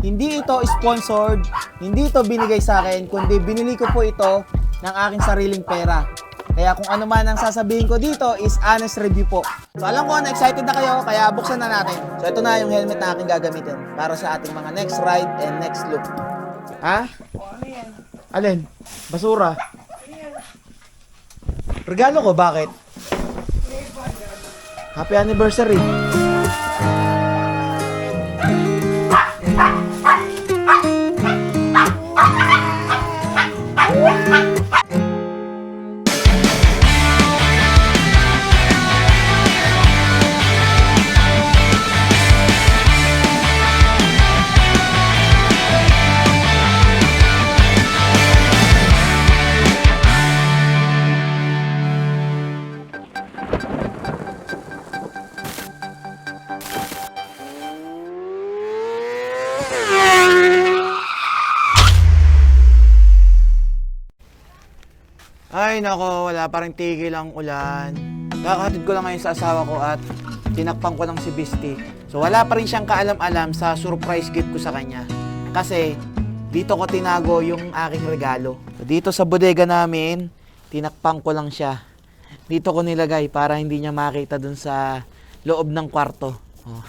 Hindi ito sponsored, hindi ito binigay sa akin, kundi binili ko po ito ng aking sariling pera. Kaya kung ano man ang sasabihin ko dito is honest review po. So alam ko na excited na kayo, kaya buksan na natin. So ito na yung helmet na aking gagamitin para sa ating mga next ride and next loop. Ha? Alin? Basura? Regalo ko, bakit? Happy anniversary. Ay nako, wala pa rin tigil ang ulan. Kakahatid ko lang ngayon sa asawa ko at tinakpan ko ng si Bisty. So wala pa rin siyang kaalam-alam sa surprise gift ko sa kanya. Kasi dito ko tinago yung aking regalo. So, dito sa bodega namin, tinakpan ko lang siya. Dito ko nilagay para hindi niya makita dun sa loob ng kwarto. Oh.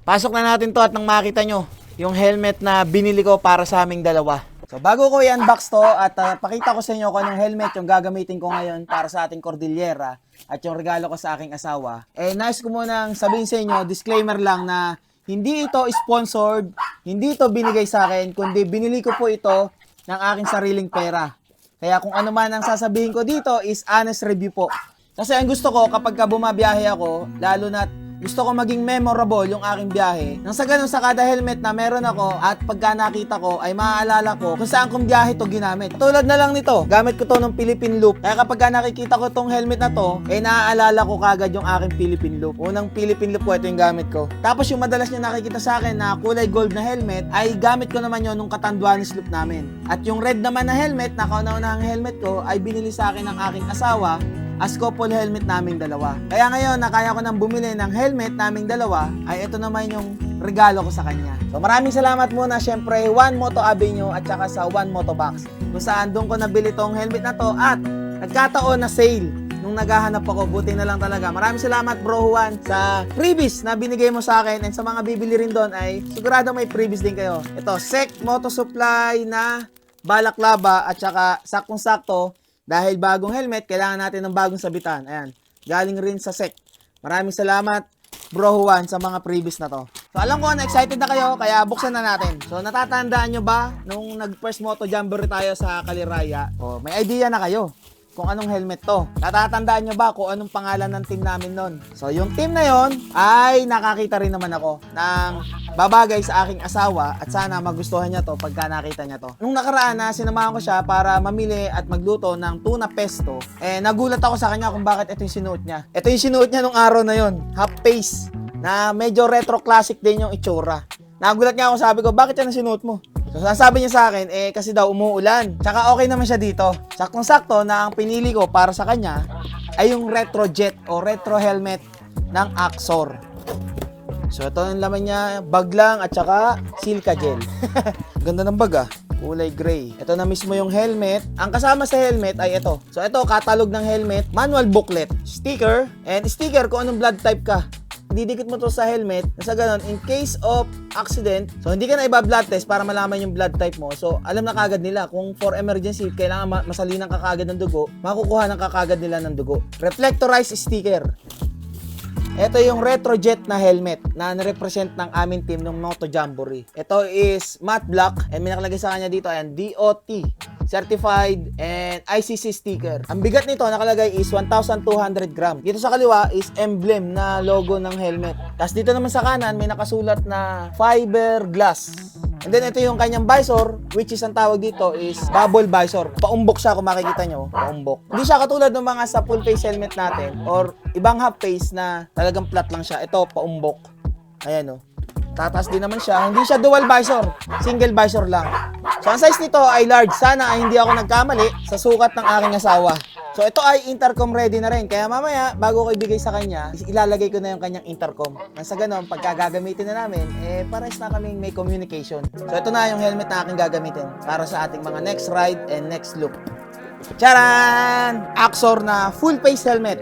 Pasok na natin to at nang makita nyo yung helmet na binili ko para sa aming dalawa. So bago ko i-unbox to at pakita ko sa inyo kung anong helmet yung gagamitin ko ngayon para sa ating Cordillera at yung regalo ko sa aking asawa. Nais ko munang sabihin sa inyo, disclaimer lang na hindi ito sponsored, hindi ito binigay sa akin, kundi binili ko po ito ng aking sariling pera. Kaya kung ano man ang sasabihin ko dito is honest review po. Kasi ang gusto ko kapag bumabiyahe ako, lalo na gusto ko maging memorable yung aking biyahe. Nang sa ganun, sa kada helmet na meron ako at pagka nakita ko ay maaalala ko kung saan kong biyahe to ginamit. Tulad na lang nito, gamit ko to ng Philippine Loop. Kaya kapag nakikita ko tong helmet na to, naaalala ko kagad yung aking Philippine Loop. Unang Philippine Loop ko, ito yung gamit ko. Tapos yung madalas niya nakikita sa akin na kulay gold na helmet, ay gamit ko naman yon nung Catanduanes Loop namin. At yung red naman na helmet, na kauna-unahang helmet ko, ay binili sa akin ng aking asawa as couple helmet naming dalawa. Kaya ngayon, nakaya ko nang bumili ng helmet naming dalawa, ay ito naman yung regalo ko sa kanya. So maraming salamat muna syempre One Moto Avenue at saka sa One Moto Box. Kung saan doon ko nabili tong helmet na to at nagkataon na sale nung naghahanap ako. Buti na lang talaga. Maraming salamat Bro Juan sa freebies na binigay mo sa akin, and sa mga bibili rin doon ay sigurado may freebies din kayo. Ito, SEC Moto Supply na balaklava at saka saktong-sakto. Dahil bagong helmet, kailangan natin ng bagong sabitan. Ayan, galing rin sa SEC. Maraming salamat, Bro Juan, sa mga previous na to. So, alam ko na excited na kayo, kaya buksan na natin. So, natatandaan nyo ba, nung nag-first Moto Jamboree tayo sa Kaliraya, may idea na kayo kung anong helmet to. Natatandaan nyo ba kung anong pangalan ng team namin nun? So, yung team na yon ay nakakita rin naman ako ng babagay sa aking asawa at sana magustuhan niya to pagka nakita niya to. Nung nakaraan na sinamahan ko siya para mamili at magluto ng tuna pesto, nagulat ako sa kanya kung bakit ito yung sinuot niya. Ito yung sinuot niya nung araw na yon, half face, na medyo retro classic din yung itsura. Nagulat nga ako, sabi ko, bakit yan ang sinuot mo? So sabi niya sa akin, kasi daw umuulan. Tsaka okay naman siya dito. Saktong-sakto na ang pinili ko para sa kanya ay yung retro jet o retro helmet ng Axor. So ito yung laman niya, bag lang at saka silica gel. Ganda ng bag kulay gray. Ito na mismo yung helmet. Ang kasama sa helmet ay ito. So ito, catalog ng helmet, manual booklet, sticker, and sticker kung anong blood type ka. Didikit mo to sa helmet, nasa ganun, in case of accident, so hindi ka na iba-blood test para malaman yung blood type mo. So alam na kagad nila kung for emergency, kailangan masalinan ka kagad ng dugo, makukuha ng kakagad nila ng dugo. Reflectorized sticker. Ito yung retrojet na helmet na nirepresent ng aming team ng Moto Jamboree. Ito is matte black and may nakalagay sa kanya dito, ayan, DOT certified and ICC sticker. Ang bigat nito nakalagay is 1,200 gram. Dito sa kaliwa is emblem na logo ng helmet. Tapos dito naman sa kanan may nakasulat na fiberglass. And then ito yung kanyang visor, which is ang tawag dito is bubble visor. Paumbok siya kung makikita nyo, paumbok. Hindi siya katulad ng mga sa full face helmet natin or ibang half face na talagang flat lang siya. Ito paumbok. Ayan o. Tataas din naman siya. Hindi siya dual visor. Single visor lang. So, ang size nito ay large. Sana ay hindi ako nagkamali sa sukat ng aking asawa. So, ito ay intercom ready na rin. Kaya mamaya, bago ko ibigay sa kanya, ilalagay ko na yung kanyang intercom. Nang sa ganun, pagka gagamitin na namin, pares na kaming may communication. So, ito na yung helmet na aking gagamitin para sa ating mga next ride and next loop. Charan! Axor na full face helmet.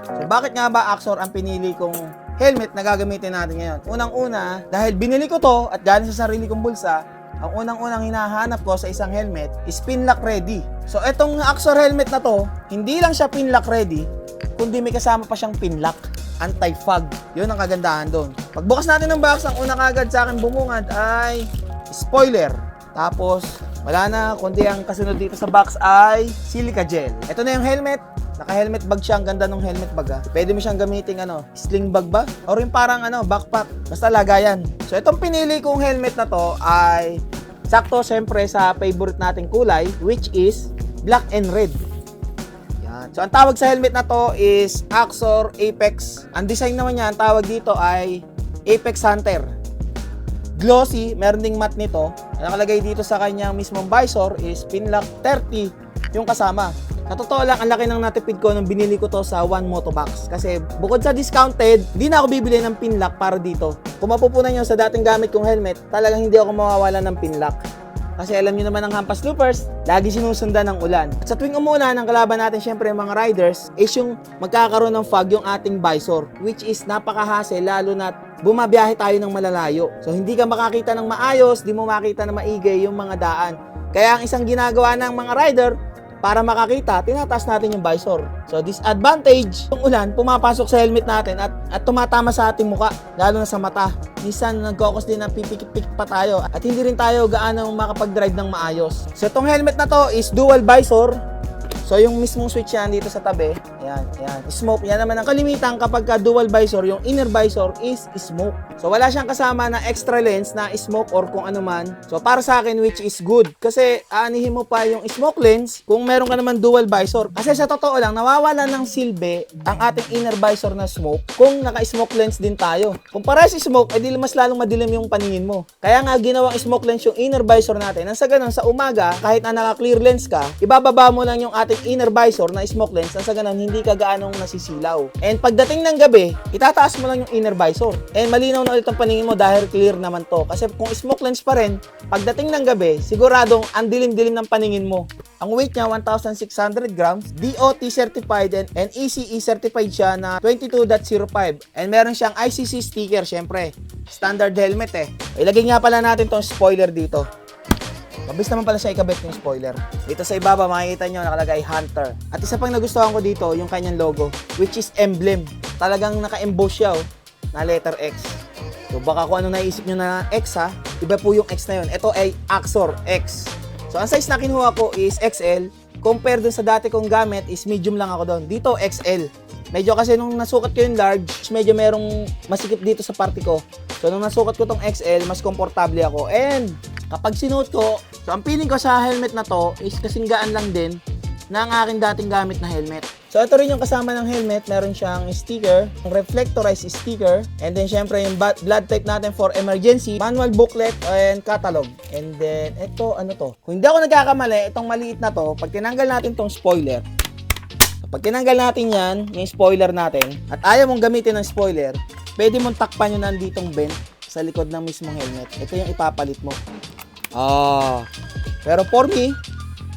So, bakit nga ba Axor ang pinili kong helmet na gagamitin natin ngayon? Unang-una, dahil binili ko to at galing sa sarili kong bulsa, ang unang-unang hinahanap ko sa isang helmet is pin lock ready. So, etong Axor helmet na to, hindi lang siya pin lock ready, kundi may kasama pa siyang pin lock, anti-fog. Yun ang kagandahan doon. Pagbukas natin ng box, ang una kagad sa akin bumungad ay spoiler. Tapos, wala na, kundi ang kasunod dito sa box ay silica gel. Ito na yung helmet. Naka-helmet bag siya. Ang ganda ng helmet bag. Pwede mo siyang gamitin sling bag ba? Or yung parang backpack. Basta lagayan. So, itong pinili kong helmet na to ay sakto syempre sa favorite nating kulay, which is black and red. Yan. So, ang tawag sa helmet na to is Axor Apex. Ang design naman niya, ang tawag dito ay Apex Hunter. Glossy, meron ding matte nito. Nakalagay dito sa kanyang mismong visor is Pinlock 30 yung kasama. Sa totoo lang, ang laki ng natipid ko nung binili ko to sa One Moto Box. Kasi bukod sa discounted, hindi na ako bibili ng pinlock para dito. Kung mapupunan nyo sa dating gamit kong helmet, talagang hindi ako mawawala ng pinlock. Kasi alam nyo naman ang Hampas Loopers, lagi sinusundan ng ulan. At sa tuwing umulan, ang kalaban natin syempre yung mga riders is yung magkakaroon ng fog yung ating visor, which is napakahase lalo na bumabiyahe tayo ng malalayo. So hindi ka makakita ng maayos, di mo makita na maigay yung mga daan. Kaya ang isang ginagawa ng mga rider, para makakita, tinataas natin yung visor. So, disadvantage, yung ulan, pumapasok sa helmet natin at tumatama sa ating muka, lalo na sa mata. Minsan, nagkokos din ng pipikit-pikit pa tayo at hindi rin tayo gaano makapag-drive ng maayos. So, itong helmet na to is dual visor. So, yung mismong switch yan dito sa tabi, ayan, smoke. Yan naman ang kalimitan kapag dual visor, yung inner visor is smoke. So, wala siyang kasama na extra lens na smoke or kung ano man. So, para sa akin, which is good. Kasi, aanihin mo pa yung smoke lens kung meron ka naman dual visor. Kasi sa totoo lang, nawawala ng silbi ang ating inner visor na smoke kung naka-smoke lens din tayo. Kung parehas smoke, edi mas lalong madilim yung paningin mo. Kaya nga, ginawang smoke lens yung inner visor natin. Nang sa ganun, sa umaga, kahit na naka-clear lens ka, ibababa mo lang yung ating inner visor na smoke lens. Nang sa ganun, hindi ka gaanong nasisilaw. And pagdating ng gabi, itataas mo lang yung inner visor. And malinaw na ulit ang paningin mo dahil clear naman to. Kasi kung smoke lens pa rin, pagdating ng gabi, siguradong ang dilim-dilim ng paningin mo. Ang weight niya, 1,600 grams, DOT certified and ECE certified siya na 22.05. And meron siyang ICC sticker, syempre. Standard helmet Ilagay nga pala natin tong spoiler dito. Mabilis naman pala siya ikabit yung spoiler. Dito sa ibaba, makikita nyo nakalagay Hunter. At isa pang nagustuhan ko dito, yung kanyang logo, which is emblem. Talagang naka-emboss siya na letter X. So baka kung ano naisip nyo na X iba po yung X na yun. Ito ay Axor X. So ang size na kinuha ko is XL. Compare dun sa dati kong gamit is medium lang ako doon. Dito XL. Medyo kasi nung nasukat ko yung large, medyo merong masikip dito sa parte ko. So nung nasukat ko tong XL, mas komportable ako. And kapag sinuot ko, so ang feeling ko sa helmet na to is kasing gaan lang din ng aking dating gamit na helmet. So ito rin yung kasama ng helmet, meron siyang sticker, reflectorized sticker, and then syempre yung blood type natin for emergency, manual booklet, and catalog. And then ito, ano to? Kung hindi ako nagkakamali, itong maliit na to, pag tinanggal natin tong spoiler, pag tinanggal natin yan, yung spoiler natin, at ayaw mong gamitin ng spoiler, pwede mong takpan yung nanditong vent sa likod ng mismong helmet. Ito yung ipapalit mo. Pero for me,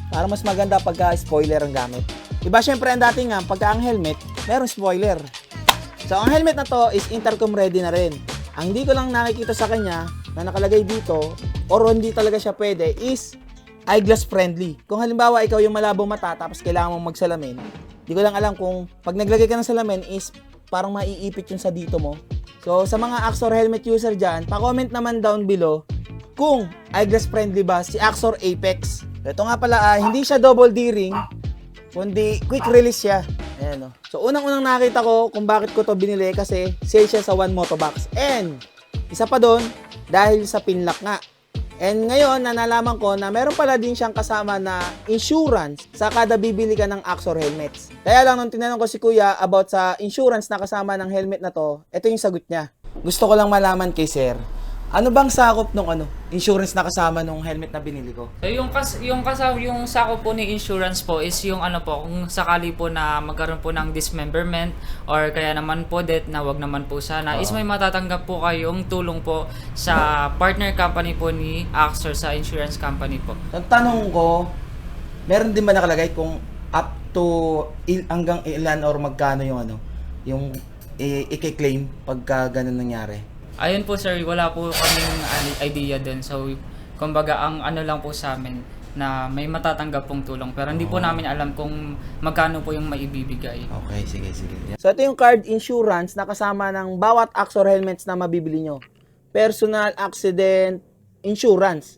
parang mas maganda pagka spoiler ang gamit. Iba syempre ang dating nga, pagka ang helmet, merong spoiler. So ang helmet na to is intercom ready na rin. Ang hindi ko lang nakikita sa kanya na nakalagay dito, or hindi talaga siya pwede, is eyeglass friendly. Kung halimbawa ikaw yung malabo mata tapos kailangan mong magsalamin, di ko lang alam kung pag naglagay ka ng salamin is parang maiipit yun sa dito mo. So sa mga Axor helmet user dyan, pa-comment naman down below kung eyeglass friendly ba si Axor Apex. Ito nga pala, hindi siya double D-ring, kundi quick release siya. Ayan, So unang-unang nakita ko kung bakit ko to binili kasi sale siya sa One Moto Box. And isa pa doon, dahil sa pinlock nga. And ngayon, nalaman ko na meron pala din siyang kasama na insurance sa kada bibili ka ng Axor helmets. Kaya lang nung tinanong ko si Kuya about sa insurance na kasama ng helmet na to, ito yung sagot niya. gusto ko lang malaman kay sir, ano bang sakop nung insurance na kasama nung helmet na binili ko? So yung sako po ni insurance po is yung kung sakali po na magkaroon po ng dismemberment or kaya naman po death na wag naman po sana is may matatanggap po kayong tulong po sa partner company po ni Axor sa insurance company po. Ang tanong ko, meron din ba nakalagay kung up to hanggang ilan or magkano yung i-claim pagka ganun nangyari? Ayun po sir, wala po kaming idea doon. So kumbaga ang lang po sa amin na may matatanggap pong tulong pero hindi po namin alam kung magkano po yung maibibigay. Okay, sige. So ito yung card insurance na kasama ng bawat Axor helmets na mabibili nyo. Personal accident insurance.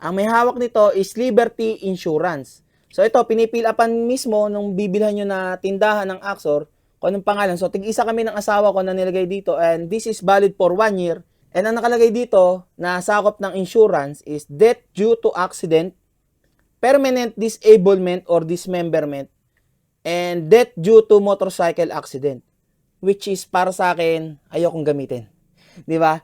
Ang may hawak nito is Liberty Insurance. So ito, pinipil-upan mismo nung bibilhan nyo na tindahan ng Axor kung anong pangalan. So tig-isa kami ng asawa ko na nilagay dito and this is valid for 1 year. And ang nakalagay dito na sakop ng insurance is death due to accident, permanent disablement or dismemberment, and death due to motorcycle accident. Which is para sa akin, ayokong gamitin. Di ba?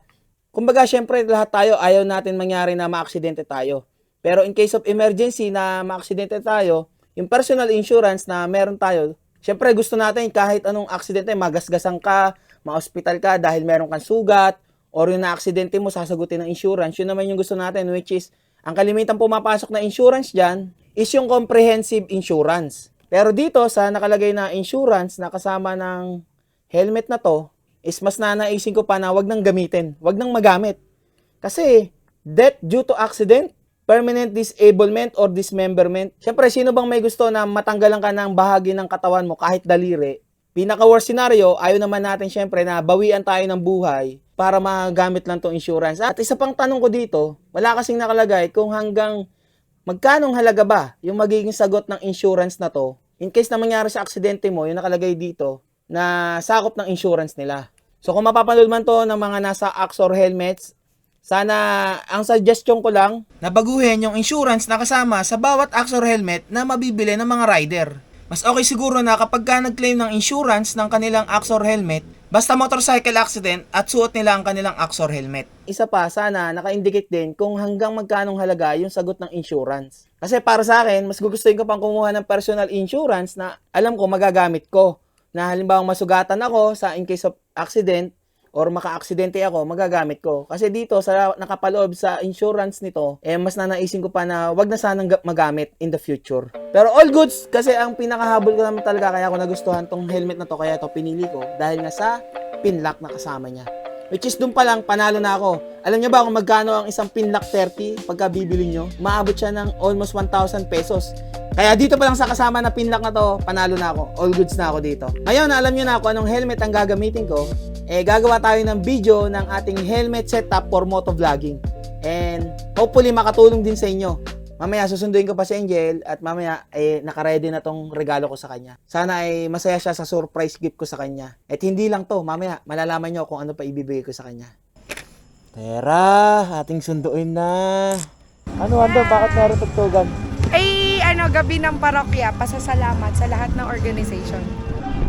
Kumbaga, syempre lahat tayo ayaw natin mangyari na maaksidente tayo. Pero in case of emergency na maaksidente tayo, yung personal insurance na meron tayo, syempre gusto natin kahit anong aksidente, magasgasan ka, ma-hospital ka dahil meron kang sugat, or yung na-aksidente mo, sasagutin ng insurance. Yun naman yung gusto natin, which is, ang kalimitan pumapasok na insurance dyan, is yung comprehensive insurance. Pero dito, sa nakalagay na insurance na kasama ng helmet na to, is mas nanaisin ko pa na wag nang gamitin, wag nang magamit. Kasi, death due to accident, permanent disablement or dismemberment. Siyempre, sino bang may gusto na matanggalan ka ng bahagi ng katawan mo kahit daliri? Pinaka-worst scenario, ayaw naman natin siyempre na bawian tayo ng buhay para magamit lang tong insurance. At isa pang tanong ko dito, wala kasing nakalagay kung hanggang magkanong halaga ba yung magiging sagot ng insurance na to in case na mangyari sa aksidente mo, yung nakalagay dito na sakop ng insurance nila. So kung mapapanood man to ng mga nasa Axor helmets, sana ang suggestion ko lang na baguhin yung insurance na kasama sa bawat Axor helmet na mabibili ng mga rider. Mas okay siguro na kapag ka nag-claim ng insurance ng kanilang Axor helmet, basta motorcycle accident at suot nila ang kanilang Axor helmet. Isa pa, sana naka-indicate din kung hanggang magkanong halaga yung sagot ng insurance. Kasi para sa akin, mas gugustuhin ko pang kumuha ng personal insurance na alam ko magagamit ko. Na halimbawa masugatan ako sa in case of accident, or maka-aksidente ako, magagamit ko. Kasi dito, sa nakapaloob sa insurance nito, mas nanaisin ko pa na wag na sanang magamit in the future. Pero all goods, kasi ang pinakahabol ko naman talaga, kaya ako nagustuhan tong helmet na to, kaya to pinili ko, dahil nga sa pinlock na kasama niya. Which is dun pa lang, panalo na ako. Alam niyo ba kung magkano ang isang pinlock 30 pagka bibili nyo? Maabot siya ng almost 1,000 pesos. Kaya dito pa lang sa kasama na pinlock na to, panalo na ako. All goods na ako dito. Ngayon, alam niyo na kung anong helmet ang gagamitin ko. Gagawa tayo ng video ng ating helmet setup for motovlogging. And hopefully makatulong din sa inyo. Mamaya susunduin ko pa si Angel at mamaya naka-ready na tong regalo ko sa kanya. Sana ay masaya siya sa surprise gift ko sa kanya. At hindi lang to, mamaya malalaman nyo kung ano pa ibibigay ko sa kanya. Tara, ating sunduin na. Ano, Ando? Bakit meron tugtugan? Gabi ng parokya, pasasalamat sa lahat ng organization.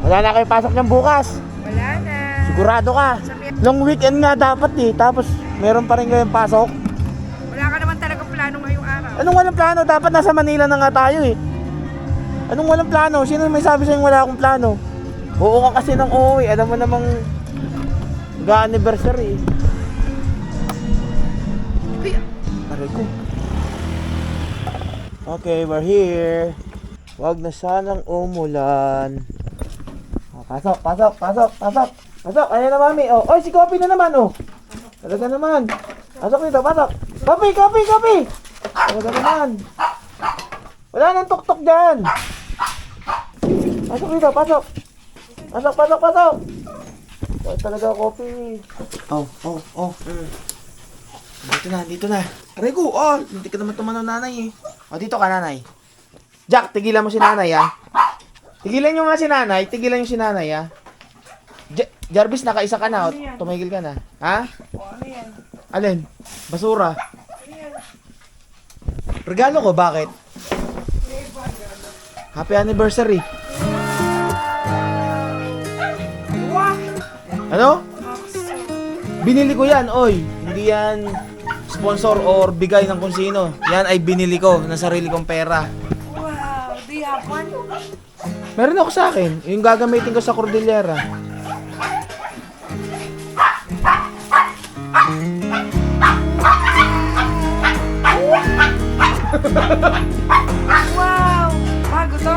Wala na kayo pasok ng bukas. Wala na. Sigurado ka. Long weekend nga dapat tapos meron pa rin kayong pasok. Wala ka naman talagang plano ngayong araw. Anong walang plano? Dapat nasa Manila na nga tayo Anong walang plano? Sino may sabi sa'yo wala akong plano? Oo ka kasi ng oo Alam mo namang ga-anniversary Aray ko. Okay, we're here. Wag na sanang umulan. Pasok. Ayan na, mami. Oy, si Kopi na naman, Talaga naman. Pasok dito, pasok. Kopi. Talaga naman. Wala nang tuktok dyan. Pasok dito, pasok. Pasok. Wala talaga, Kopi. Dito na. Aray ko, hindi ka naman tumanaw, nanay dito ka, nanay. Jack, tigilan mo si nanay, Tigilan nyo nga si nanay. Jarvis, nakaisa ka na. Tumigil ka na. Ha? Ano yan? Alin? Basura. Regalo ko, bakit? Happy anniversary. Ano? Binili ko yan, oy. Hindi yan sponsor or bigay ng kung sino. Yan ay binili ko ng sarili kong pera. Wow, do you have one? Meron ako sa akin. Yung gagamitin ko sa Cordillera. Wow! Bago to?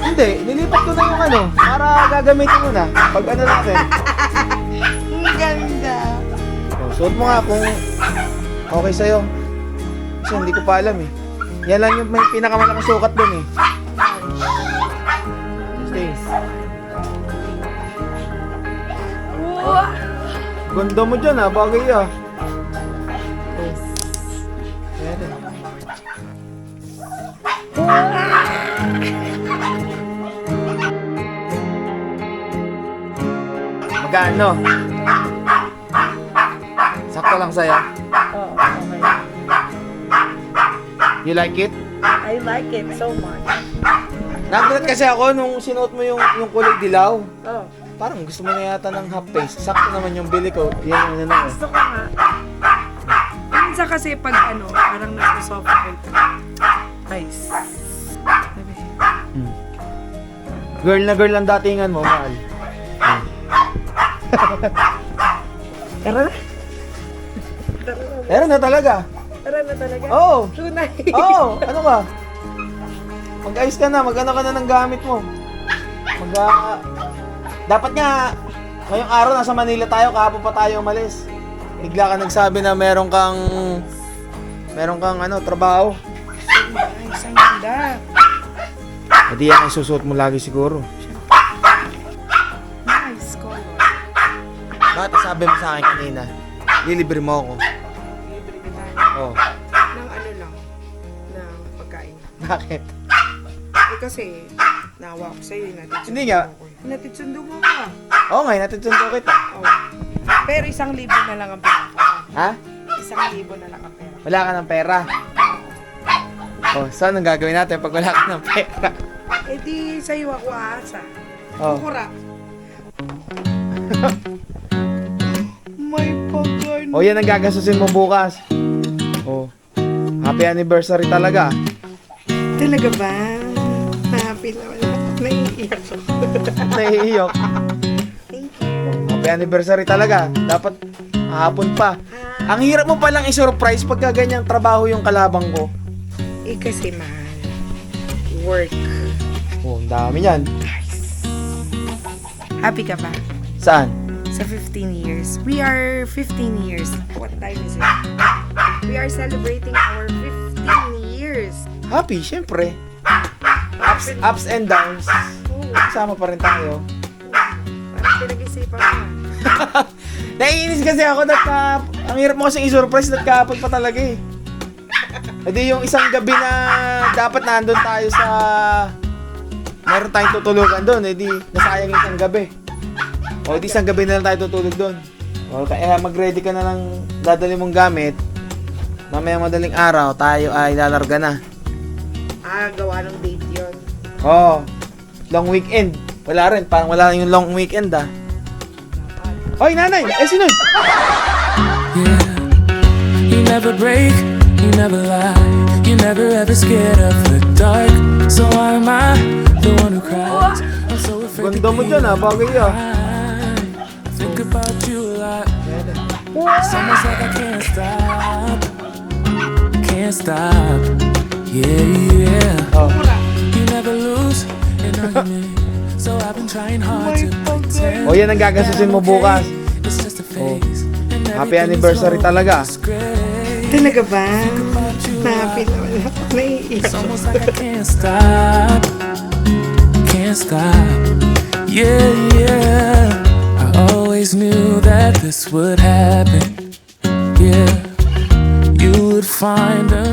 Hindi, nilipat ko na yung ano, para gagamitin mo na. Pag ano natin. Ang ganda. Oh, suot mo nga kung okay sa'yo. Kasi hindi ko pa alam eh. Yan lang yung may pinakamalaking sukat dun eh. Stay. Wow! Ganda mo dyan ah, bagay ah. Magkano? Sakto lang sa'yo. Oh, okay. You like it? I like it so much. Nagulat kasi ako nung sinuot mo yung kulay dilaw. Oh, Parang gusto mo na yata ng half face. Sakto naman yung bili ko. Yan yung ano. gusto ko nga. Minsan kasi pag ano, parang nasa-suffocate ka. Nice. Sabi. Girl na girl ang datingan mo, mahal. Tara na. Meron na talaga. Tara na talaga. Oo. Tunay. Oo. Ano ka? Mag-ayos ka na. Mag-ano ka na ng gamit mo. Dapat nga, ngayong araw nasa Manila tayo, kahapon pa tayo umalis. Bigla ka nagsabi na meron kang ano, trabaho. Nice, ang ganda. Hindi yan ang susuot mo lagi siguro. Nice color. Bakit sabi mo sa akin kanina? Lilibre mo ako. Libre kita. Oh. Ng ano lang, ng pagkain. Bakit? Eh kasi, nawa ko sa'yo, natitsundo Hindi nga. mo ko. Natitsundo mo ka. Oo nga, natutundo kita. Oh. Pero 1,000 na lang ang pera ko. Ha? 1,000 na lang ang pera. Wala ka ng pera. Oh, saan ang gagawin natin pag wala ka ng pera? Eh di, sa'yo ako aasa. Oh. Kukura. May pagkain. Oh, yan ang gagastusin mo bukas. Oh. Happy anniversary talaga. Talaga ba? Happy na wala. Naiiyak ako. Naiiyok. Thank you. Happy anniversary talaga. Dapat hapon pa. Ang hirap mo palang i-surprise pagka ganyang trabaho yung kalabang ko. Eh kasi mahal. Work. Oh, ang dami yan. Happy ka ba? Saan? Sa 15 years. We are 15 years. What time is it? We are celebrating our 15 years. Happy, syempre. Ups and downs. Oh, Kasama pa rin tayo. parang pinag-isipan ko. Naiinis kasi ako ang hirap mo kasing i-surprise at kapag pa talaga eh. Hindi yung isang gabi na dapat nandun tayo sa meron tayong tutulugan doon, edi nasayang yung isang gabi. O di isang gabi na lang tayo tutulog doon. O kaya mag-ready ka na lang dadali mong gamit. Mamaya madaling araw tayo ay lalarga na. Gawa ng date yun. Oh, long weekend. Wala rin, parang wala yung long weekend ah. Hoy nanay, sino? Yeah, you never break, you never lie, you never ever scared of the dark. So why am I the one who cries? I'm so afraid Ganda mo dyan ah, bagay ah. I think about you a lot. It's almost like I can't stop, can't stop. Yeah, yeah. Oh. You never lose an argument, so I've been trying hard to pretend. O yan ang gagastusin mo bukas. It's just a phase. And Happy everything is anniversary slow, talaga. it's great. Talaga ba? About you a Happy lot. na wala. Naiiyak It's ako. almost like I can't stop, can't stop. Yeah, yeah. I always knew that this would happen. Yeah, you would find a